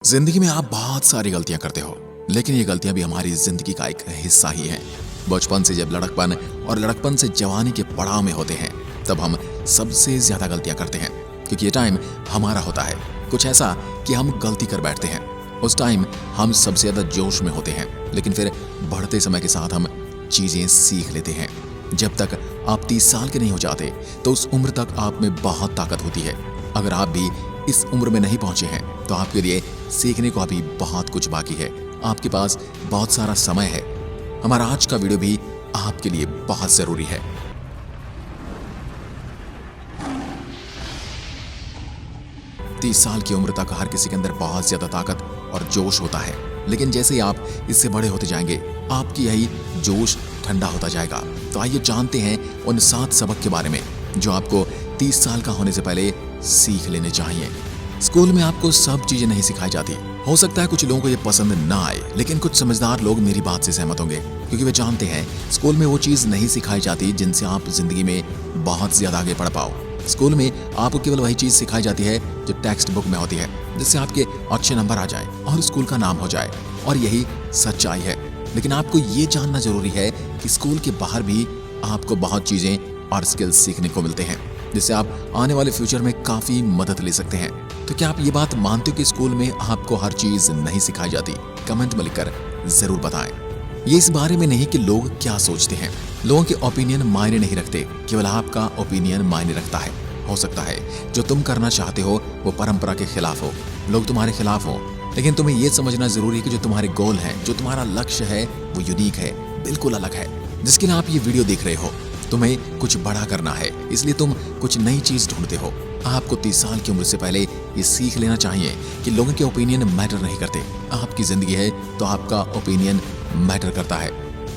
जिंदगी में आप बहुत सारी गलतियां करते हो, लेकिन ये गलतियां भी हमारी जिंदगी का एक हिस्सा ही हैं। बचपन से जब लड़कपन और लड़कपन से जवानी के पड़ाव में होते हैं, तब हम सबसे ज्यादा गलतियां करते हैं, क्योंकि ये टाइम हमारा होता है कुछ ऐसा कि हम गलती कर बैठते हैं। उस टाइम हम सबसे ज्यादा जोश में होते हैं, लेकिन फिर बढ़ते समय के साथ हम चीजें सीख लेते हैं। जब तक आप 30 साल के नहीं हो जाते, तो उस उम्र तक आप में बहुत ताकत होती है। अगर आप भी इस उम्र में नहीं पहुंचे हैं, तो आपके लिए सीखने को अभी बहुत कुछ बाकी है। आपके पास बहुत सारा समय है। हमारा आज का वीडियो भी आपके लिए बहुत जरूरी है। तीस साल की उम्र तक हर किसी के अंदर बहुत ज्यादा ताकत और जोश होता है, लेकिन जैसे ही आप इससे बड़े होते जाएंगे, आपकी यही जोश ठंडा होता जाएगा। तो आइए जानते हैं उन 7 सबक के बारे में जो आपको 30 साल का होने से पहले सीख लेने चाहिए। स्कूल में आपको सब चीजें नहीं सिखाई जाती। हो सकता है कुछ लोगों को ये पसंद ना आए, लेकिन कुछ समझदार लोग मेरी बात से सहमत होंगे, क्योंकि वे जानते हैं स्कूल में वो चीज नहीं सिखाई जाती जिनसे आप जिंदगी में बहुत ज्यादा आगे बढ़ पाओ। स्कूल में आपको केवल वही चीज सिखाई जाती है जो टेक्स्ट बुक में होती है, जिससे आपके अच्छे नंबर आ जाए और स्कूल का नाम हो जाए, और यही सच्चाई है। लेकिन आपको ये जानना जरूरी है कि स्कूल के बाहर भी आपको बहुत चीजें और स्किल्स सीखने को मिलते हैं, जिससे आप आने वाले फ्यूचर में काफी मदद ले सकते हैं। तो क्या आप ये बात मानते हो कि स्कूल में आपको हर चीज नहीं सिखाई जाती? कमेंट में लिखकर जरूर बताएं। ये इस बारे में नहीं कि लोग क्या सोचते हैं। लोगों के ओपिनियन मायने नहीं रखते, केवल आपका ओपिनियन मायने रखता है। हो सकता है जो तुम करना चाहते हो वो परंपरा के खिलाफ हो, लोग तुम्हारे खिलाफ हो, लेकिन तुम्हें यह समझना जरूरी है कि जो तुम्हारे गोल है, जो तुम्हारा लक्ष्य है, वो यूनिक है, बिल्कुल अलग है। जिसके लिए आप ये वीडियो देख रहे हो, तुम्हें कुछ बड़ा करना है, इसलिए तुम कुछ नई चीज ढूंढते हो। आपको 30 साल की उम्र से पहले ये सीख लेना चाहिए कि लोगों के ओपिनियन मैटर नहीं करते। आपकी जिंदगी है तो आपका ओपिनियन मैटर करता है।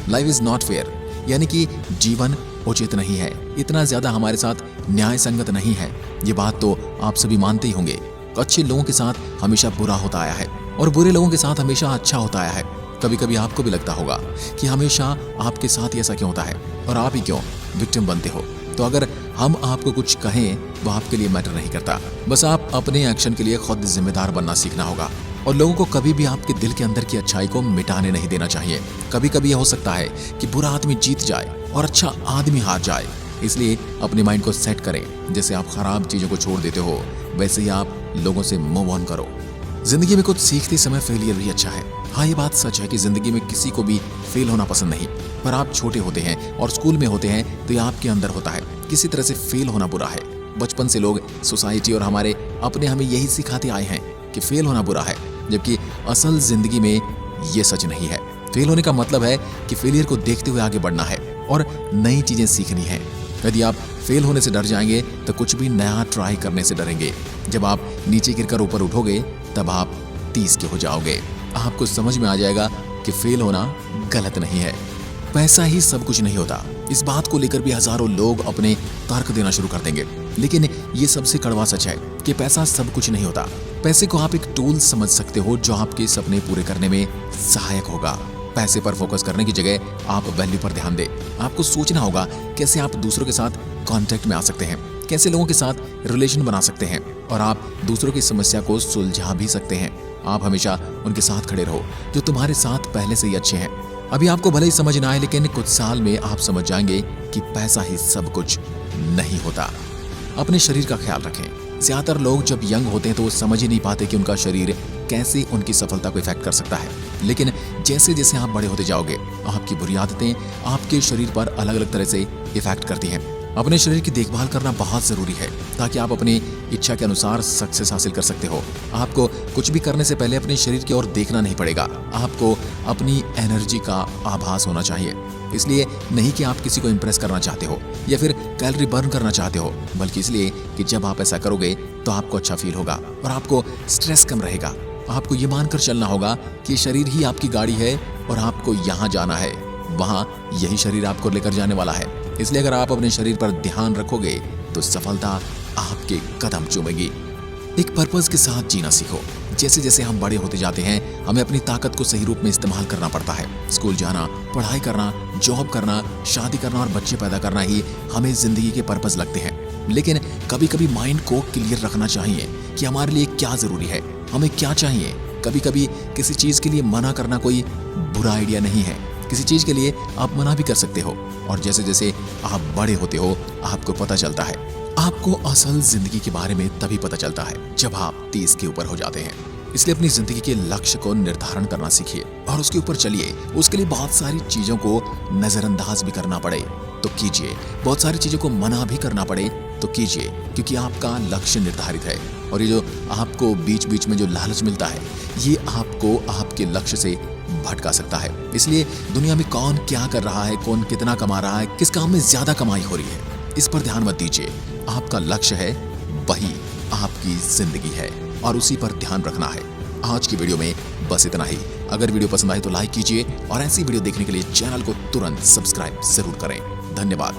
लाइफ इज नॉट फेयर, यानी कि जीवन उचित नहीं है, इतना ज्यादा हमारे साथ न्याय संगत नहीं है। ये बात तो आप सभी मानते ही होंगे। अच्छे लोगों के साथ हमेशा बुरा होता आया है और बुरे लोगों के साथ हमेशा अच्छा होता आया है। कभी कभी आपको भी लगता होगा कि हमेशा आपके साथ ऐसा क्यों होता है और आप ही क्यों विक्टिम बनते हो। तो अगर हम आपको कुछ कहें वो आपके लिए मैटर नहीं करता। बस आप अपने एक्शन के लिए खुद जिम्मेदार बनना सीखना होगा, और लोगों को कभी भी आपके दिल के अंदर की अच्छाई को मिटाने नहीं देना चाहिए। कभी कभी यह हो सकता है कि बुरा आदमी जीत जाए और अच्छा आदमी हार जाए, इसलिए अपने माइंड को सेट करें। जैसे आप खराब चीजों को छोड़ देते हो, वैसे ही आप लोगों से मूव ऑन करो। जिंदगी में कुछ सीखते समय फेलियर भी अच्छा है। हाँ, ये बात सच है कि जिंदगी में किसी को भी फेल होना पसंद नहीं, पर आप छोटे होते हैं और स्कूल में होते हैं तो ये आपके अंदर होता है। किसी तरह से फेल होना बुरा है। बचपन से लोग, सोसाइटी और हमारे अपने हमें यही सिखाते आए हैं कि फेल होना बुरा है, जबकि असल जिंदगी में ये सच नहीं है। फेल होने का मतलब है कि फेलियर को देखते हुए आगे बढ़ना है और नई चीजें सीखनी है। यदि आप फेल होने से डर जाएंगे तो कुछ भी नया ट्राई करने से डरेंगे। जब आप नीचे गिरकर ऊपर उठोगे, तब आप 30 के हो जाओगे। आपको समझ में आ जाएगा कि फेल होना गलत नहीं है। पैसा ही सब कुछ नहीं होता। इस बात को लेकर भी हजारों लोग अपने तर्क देना शुरू कर देंगे, लेकिन ये सबसे कड़वा सच है कि पैसा सब कुछ नहीं होता। पैसे को आप एक टूल समझ सकते हो जो आपके सपने पूरे करने में सहायक होगा। पैसे पर फोकस करने की जगह आप वैल्यू पर ध्यान दें। आपको सोचना होगा कैसे आप दूसरों के साथ कांटेक्ट में आ सकते हैं, कैसे लोगों के साथ रिलेशन बना सकते हैं, और आप दूसरों की समस्या को सुलझा भी सकते हैं। आप हमेशा उनके साथ खड़े रहो जो तुम्हारे साथ पहले से ही अच्छे हैं। अभी आपको भले ही समझ ना आए, लेकिन कुछ साल में आप समझ जाएंगे कि पैसा ही सब कुछ नहीं होता। अपने शरीर का ख्याल रखें। ज्यादातर लोग जब यंग होते हैं तो वो समझ ही नहीं पाते कि उनका शरीर कैसे उनकी सफलता को इफेक्ट कर सकता है। लेकिन जैसे जैसे आप बड़े होते जाओगे, आपकी बुरी आदतें आपके शरीर पर अलग अलग तरह से इफेक्ट करती हैं। अपने शरीर की देखभाल करना बहुत जरूरी है, ताकि आप अपनी इच्छा के अनुसार सक्सेस हासिल कर सकते हो। आपको कुछ भी करने से पहले अपने शरीर की ओर देखना नहीं पड़ेगा। आपको अपनी एनर्जी का आभास होना चाहिए। इसलिए नहीं कि आप किसी को इंप्रेस करना चाहते हो या फिर कैलोरी बर्न करना चाहते हो, बल्कि इसलिए कि जब आप ऐसा करोगे तो आपको अच्छा फील होगा और आपको स्ट्रेस कम रहेगा। आपको ये मानकर चलना होगा कि शरीर ही आपकी गाड़ी है और आपको यहाँ जाना है, वहाँ यही शरीर आपको लेकर जाने वाला है। इसलिए अगर आप अपने शरीर पर ध्यान रखोगे तो सफलता आपके कदम चूमेगी। एक पर्पस के साथ जीना सीखो। जैसे जैसे हम बड़े होते जाते हैं, हमें अपनी ताकत को सही रूप में इस्तेमाल करना पड़ता है। स्कूल जाना, पढ़ाई करना, जॉब करना, शादी करना और बच्चे पैदा करना ही हमें जिंदगी के पर्पस लगते हैं। लेकिन कभी कभी माइंड को क्लियर रखना चाहिए कि हमारे लिए क्या जरूरी है, हमें क्या चाहिए, कभी कभी किसी चीज के लिए मना करना कोई बुरा आइडिया नहीं है। किसी चीज के लिए आप मना भी कर सकते हो, और जैसे जैसे आप बड़े होते हो आपको पता चलता है। आपको असल जिंदगी के बारे में तभी पता चलता है जब आप 30 के ऊपर हो जाते हैं। इसलिए अपनी जिंदगी के लक्ष्य को निर्धारण करना सीखिए और उसके ऊपर चलिए। उसके लिए बहुत सारी चीजों को नजरअंदाज भी करना पड़े तो कीजिए, बहुत सारी चीजों को मना भी करना पड़े तो कीजिए, क्योंकि आपका लक्ष्य निर्धारित है। और ये जो आपको बीच बीच में जो लालच मिलता है, ये आपको आपके लक्ष्य से भटका सकता है। इसलिए दुनिया में कौन क्या कर रहा है, कौन कितना कमा रहा है, किस काम में ज्यादा कमाई हो रही है, इस पर ध्यान मत दीजिए। आपका लक्ष्य है, वही आपकी जिंदगी है और उसी पर ध्यान रखना है। आज की वीडियो में बस इतना ही। अगर वीडियो पसंद आए तो लाइक कीजिए और ऐसी वीडियो देखने के लिए चैनल को तुरंत सब्सक्राइब जरूर करें। धन्यवाद।